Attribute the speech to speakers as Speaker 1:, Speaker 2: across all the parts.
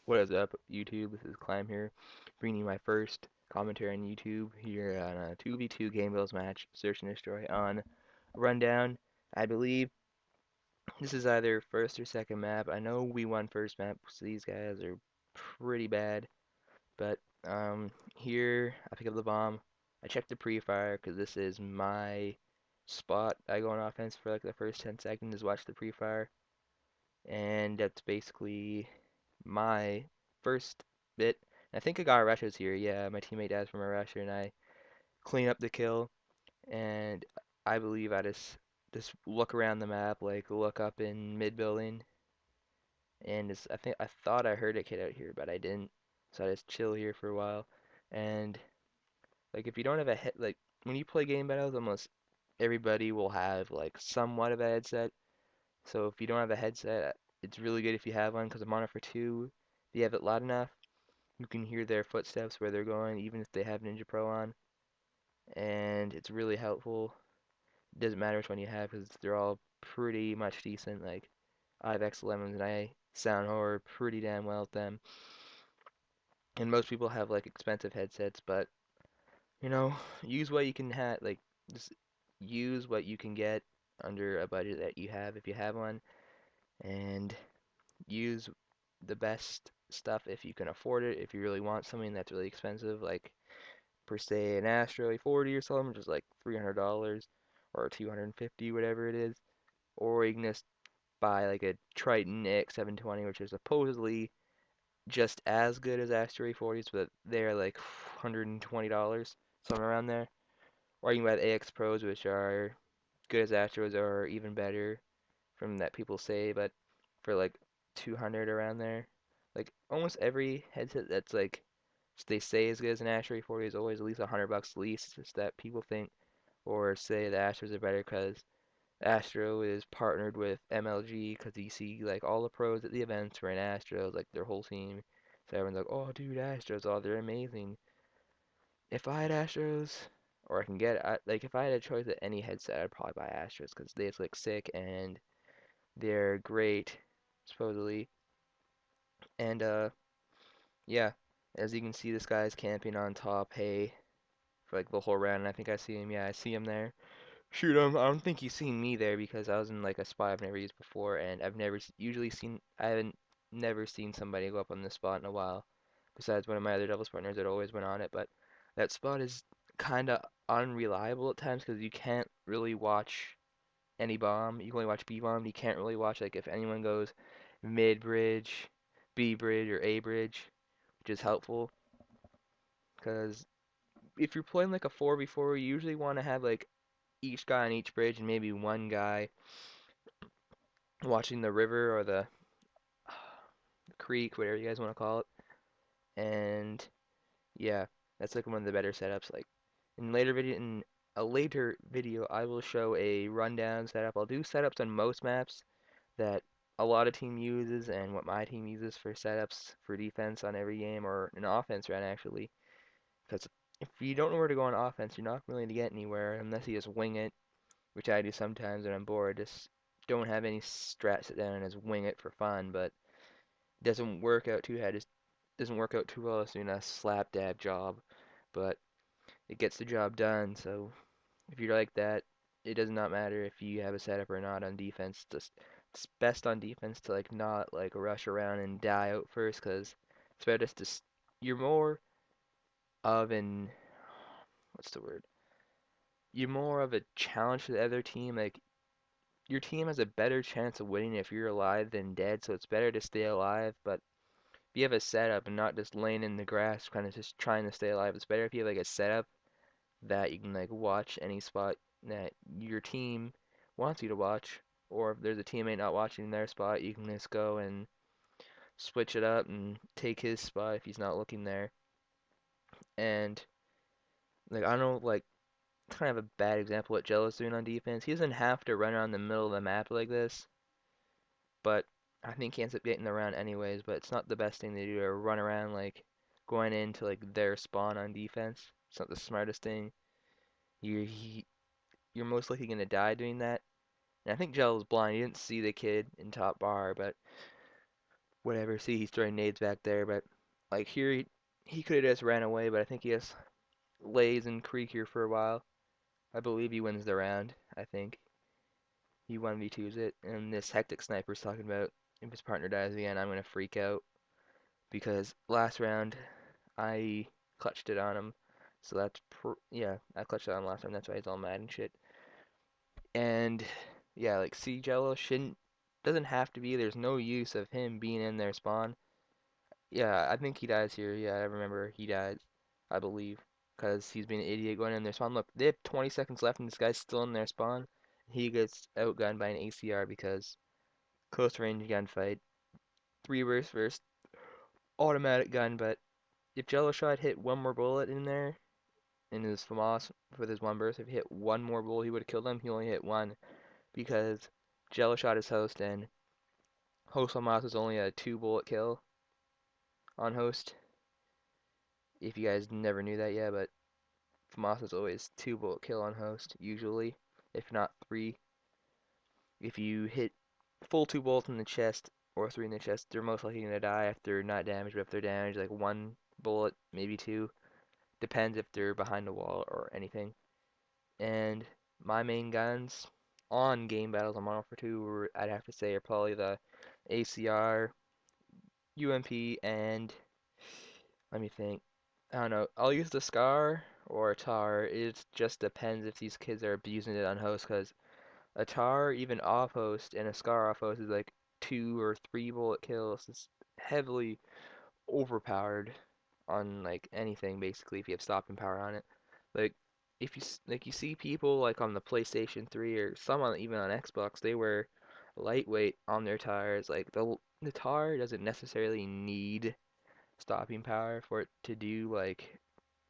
Speaker 1: What is up, YouTube? This is Climb here, bringing you my first commentary on YouTube here on a 2v2 Game Bills match, Search and Destroy on Rundown. I believe this is either first or second map. I know we won first map, so these guys are pretty bad. But here I pick up the bomb. I check the pre-fire because this is my spot. I go on offense for like the first 10 seconds, watch the pre-fire, and that's basically my first bit. I think I got rushes here. Yeah, my teammate dies from a rusher, and I clean up the kill. And I believe I just look around the map, like look up in mid building, and I thought I heard a kid out here, but I didn't. So I just chill here for a while. And like if you don't have a head, like when you play game battles, almost everybody will have like somewhat of a headset. So if you don't have a headset, it's really good if you have one because I'm on it for two. If you have it loud enough, you can hear their footsteps where they're going, even if they have Ninja Pro on, and it's really helpful. It doesn't matter which one you have because they're all pretty much decent. Like I have X11s and I sound horror pretty damn well with them. And most people have like expensive headsets, but you know, use what you can have. Like just use what you can get under a budget that you have if you have one, and use the best stuff if you can afford it. If you really want something that's really expensive, like per se an Astro A40 or something, which is like $300 or 250, whatever it is. Or you can just buy like a Triton X720, which is supposedly just as good as Astro A40s, but they're like $120, somewhere around there. Or you can buy the AX Pros, which are good as Astros or even better from that people say, but for like 200 around there. Like almost every headset that's like they say is good as an Astro 40 is always at least $100 least. It's just that people think or say the Astros are better because Astro is partnered with MLG because you see like all the pros at the events were in Astros, like their whole team. So everyone's like, oh dude, Astros, oh they're amazing. If I had Astros, or I can get like if I had a choice at any headset, I'd probably buy Astros because they just look sick and they're great, supposedly. And yeah, as you can see, this guy's camping on top hay for like the whole round. And I think I see him. Yeah, I see him there. Shoot him. I don't think he's seen me there because I was in like a spot I've never used before, and I've never usually seen. I haven't never seen somebody go up on this spot in a while. Besides one of my other doubles partners that always went on it, but that spot is kind of unreliable at times because you can't really watch any bomb. You can only watch B bomb. You can't really watch like if anyone goes mid bridge, B bridge, or A bridge, which is helpful because if you're playing like a 4v4, you usually want to have like each guy on each bridge and maybe one guy watching the river or the creek, whatever you guys want to call it. And yeah, that's like one of the better setups. Like in a later video, I will show a rundown setup. I'll do setups on most maps that a lot of team uses and what my team uses for setups for defense on every game or an offense run actually. Because if you don't know where to go on offense, you're not really going to get anywhere unless you just wing it, which I do sometimes when I'm bored. Just don't have any strat sit down and just wing it for fun, but it doesn't work out too. Just doesn't work out too well as doing a slap dab job, but it gets the job done. So if you're like that, it does not matter if you have a setup or not on defense. Just it's best on defense to like not like rush around and die out first, because it's better just to you're more of an what's the word? You're more of a challenge to the other team. Like your team has a better chance of winning if you're alive than dead, so it's better to stay alive. But if you have a setup and not just laying in the grass, kind of just trying to stay alive, it's better if you have like a setup that you can like watch any spot that your team wants you to watch, or if there's a teammate not watching their spot, you can just go and switch it up and take his spot if he's not looking there. And like I don't know, like kind of a bad example what Jello's doing on defense. He doesn't have to run around the middle of the map like this, but I think he ends up getting around anyways. But it's not the best thing to do to run around like going into like their spawn on defense. It's not the smartest thing. You're most likely gonna die doing that. And I think Gel was blind. He didn't see the kid in top bar, but whatever. See, he's throwing nades back there, but like here, he could have just ran away, but I think he just lays and creek here for a while. I believe he wins the round. I think he 1v2s it, and this hectic sniper's talking about if his partner dies again, I'm gonna freak out because last round I clutched it on him. So yeah, I clutched it on him last time. That's why he's all mad and shit. And yeah, like see Jello shouldn't doesn't have to be. There's no use of him being in their spawn. Yeah, I think he dies here. Yeah, I remember he died, I believe, because he's being an idiot going in their spawn. Look, they have 20 seconds left and this guy's still in their spawn. He gets outgunned by an ACR because close range gunfight, three versus first, automatic gun. But if Jello Shot hit one more bullet in there in his FAMAS with his one burst, if he hit one more bullet, he would have killed him. He only hit one because Jello Shot is host and host FAMAS is only a two bullet kill on host. If you guys never knew that yet, but FAMAS is always two bullet kill on host, usually, if not three. If you hit full two bullets in the chest or three in the chest, they're most likely gonna die if they're not damaged, but if they're damaged, like one bullet, maybe two, depends if they're behind a wall or anything. And my main guns on game battles on Modern Warfare 2, I'd have to say, are probably the ACR, UMP, and let me think. I don't know. I'll use the Scar or a Tar. It just depends if these kids are abusing it on host, because a Tar, even off host, and a Scar off host is like two or three bullet kills. It's heavily overpowered on like anything basically if you have stopping power on it. Like if you see people like on the PlayStation 3 or some on even on Xbox, they wear lightweight on their tires. Like the tar doesn't necessarily need stopping power for it to do like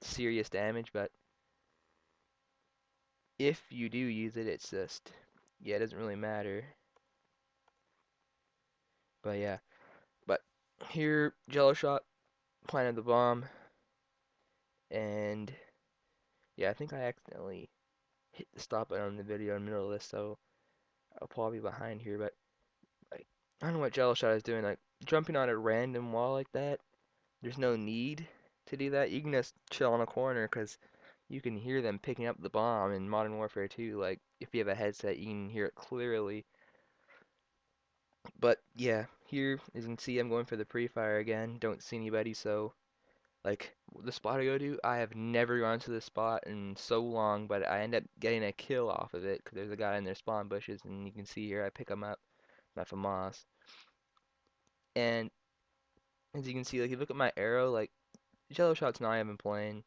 Speaker 1: serious damage, but if you do use it, it's just yeah, it doesn't really matter. But yeah, but here Jello Shot planted the bomb, and yeah, I think I accidentally hit the stop button on the video in the middle of this, so I'll probably be behind here. But like, I don't know what Jello Shot is doing. Like jumping on a random wall like that. There's no need to do that. You can just chill in a corner because you can hear them picking up the bomb in Modern Warfare 2. Like if you have a headset, you can hear it clearly. But yeah, here as you can see, I'm going for the pre-fire again. Don't see anybody, so like the spot I go to, I have never gone to this spot in so long, but I end up getting a kill off of it because there's a guy in their spawn bushes, and you can see here I pick him up, not from Moss. And as you can see, like if you look at my arrow, like Jello Shot's not even playing.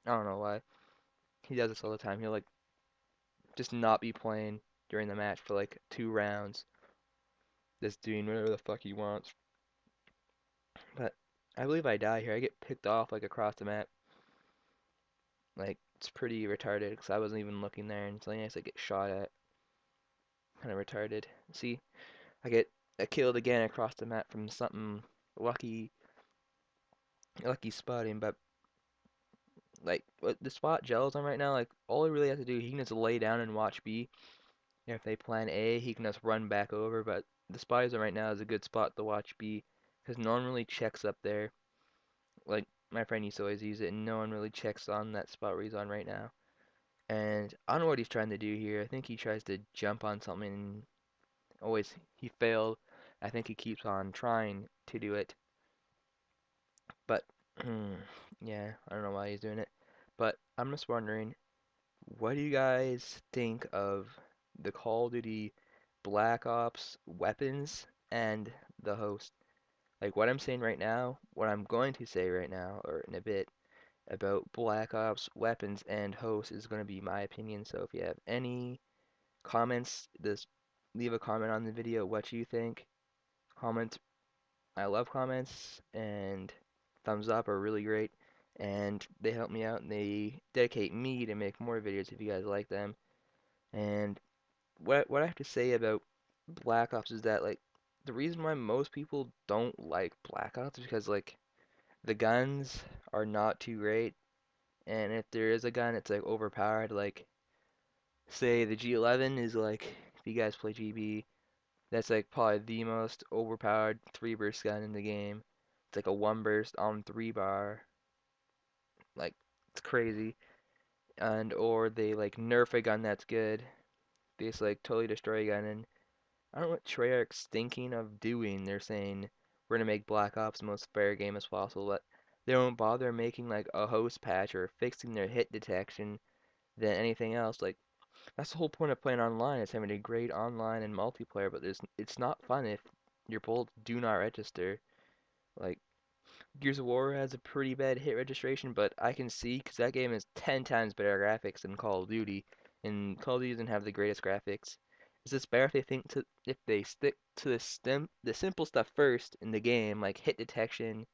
Speaker 1: I don't know why. He does this all the time. He'll like just not be playing during the match for like 2 rounds, just doing whatever the fuck he wants. But I believe I die here. I get picked off like across the map. Like it's pretty retarded because I wasn't even looking there, and something else I get shot at. Kind of retarded. See, I get killed again across the map from something lucky, lucky spotting. But like what the spot Jel's on right now, like all he really has to do, he can just lay down and watch B. And if they plan A, he can just run back over. But the spot he's on right now is a good spot to watch B because no one really checks up there. Like my friend used to always use it, and no one really checks on that spot where he's on right now. And I don't know what he's trying to do here. I think he tries to jump on something and always he failed. I think he keeps on trying to do it. But yeah, I don't know why he's doing it. But I'm just wondering, what do you guys think of the Call of Duty Black Ops weapons and the host? Like what I'm saying right now, what I'm going to say right now, or in a bit, about Black Ops weapons and host is going to be my opinion. So if you have any comments, just leave a comment on the video what you think. Comment. I love comments, and thumbs up are really great, and they help me out and they dedicate me to make more videos if you guys like them. And what I have to say about Black Ops is that like the reason why most people don't like Black Ops is because like the guns are not too great, and if there is a gun, it's like overpowered. Like say the G11 is like if you guys play GB, That's like probably the most overpowered three burst gun in the game. It's like a one burst on three bar. Like it's crazy. And or they like nerf a gun that's good. They just like totally destroy a gun, and I don't know what Treyarch's thinking of doing. They're saying we're gonna make Black Ops the most fair game as possible, but they don't bother making like a host patch or fixing their hit detection than anything else. Like that's the whole point of playing online, is having a great online and multiplayer, but it's not fun if your bullets do not register. Like Gears of War has a pretty bad hit registration, but I can see because that game is 10 times better graphics than Call of Duty, and Call of Duty doesn't have the greatest graphics. Is this better if they stick to the simple stuff first in the game, like hit detection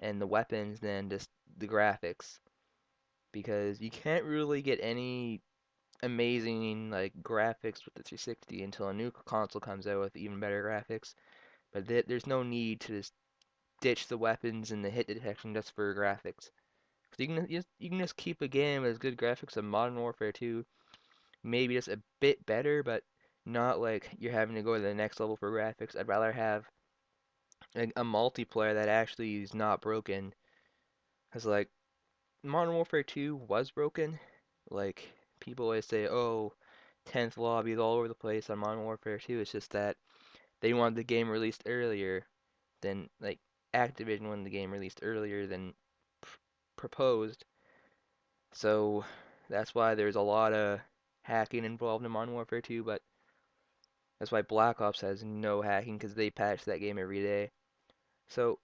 Speaker 1: and the weapons, than just the graphics? Because you can't really get any amazing like graphics with the 360 until a new console comes out with even better graphics. But there's no need to just ditch the weapons and the hit detection just for graphics. 'Cause you can just keep a game as good graphics as Modern Warfare 2, maybe just a bit better, but not like you're having to go to the next level for graphics. I'd rather have a multiplayer that actually is not broken. Cause like Modern Warfare 2 was broken. Like people always say, oh, 10th lobby is all over the place on Modern Warfare 2. It's just that they wanted the game released earlier than like Activision wanted the game released earlier than proposed. So that's why there's a lot of hacking involved in Modern Warfare 2, but that's why Black Ops has no hacking because they patch that game every day. So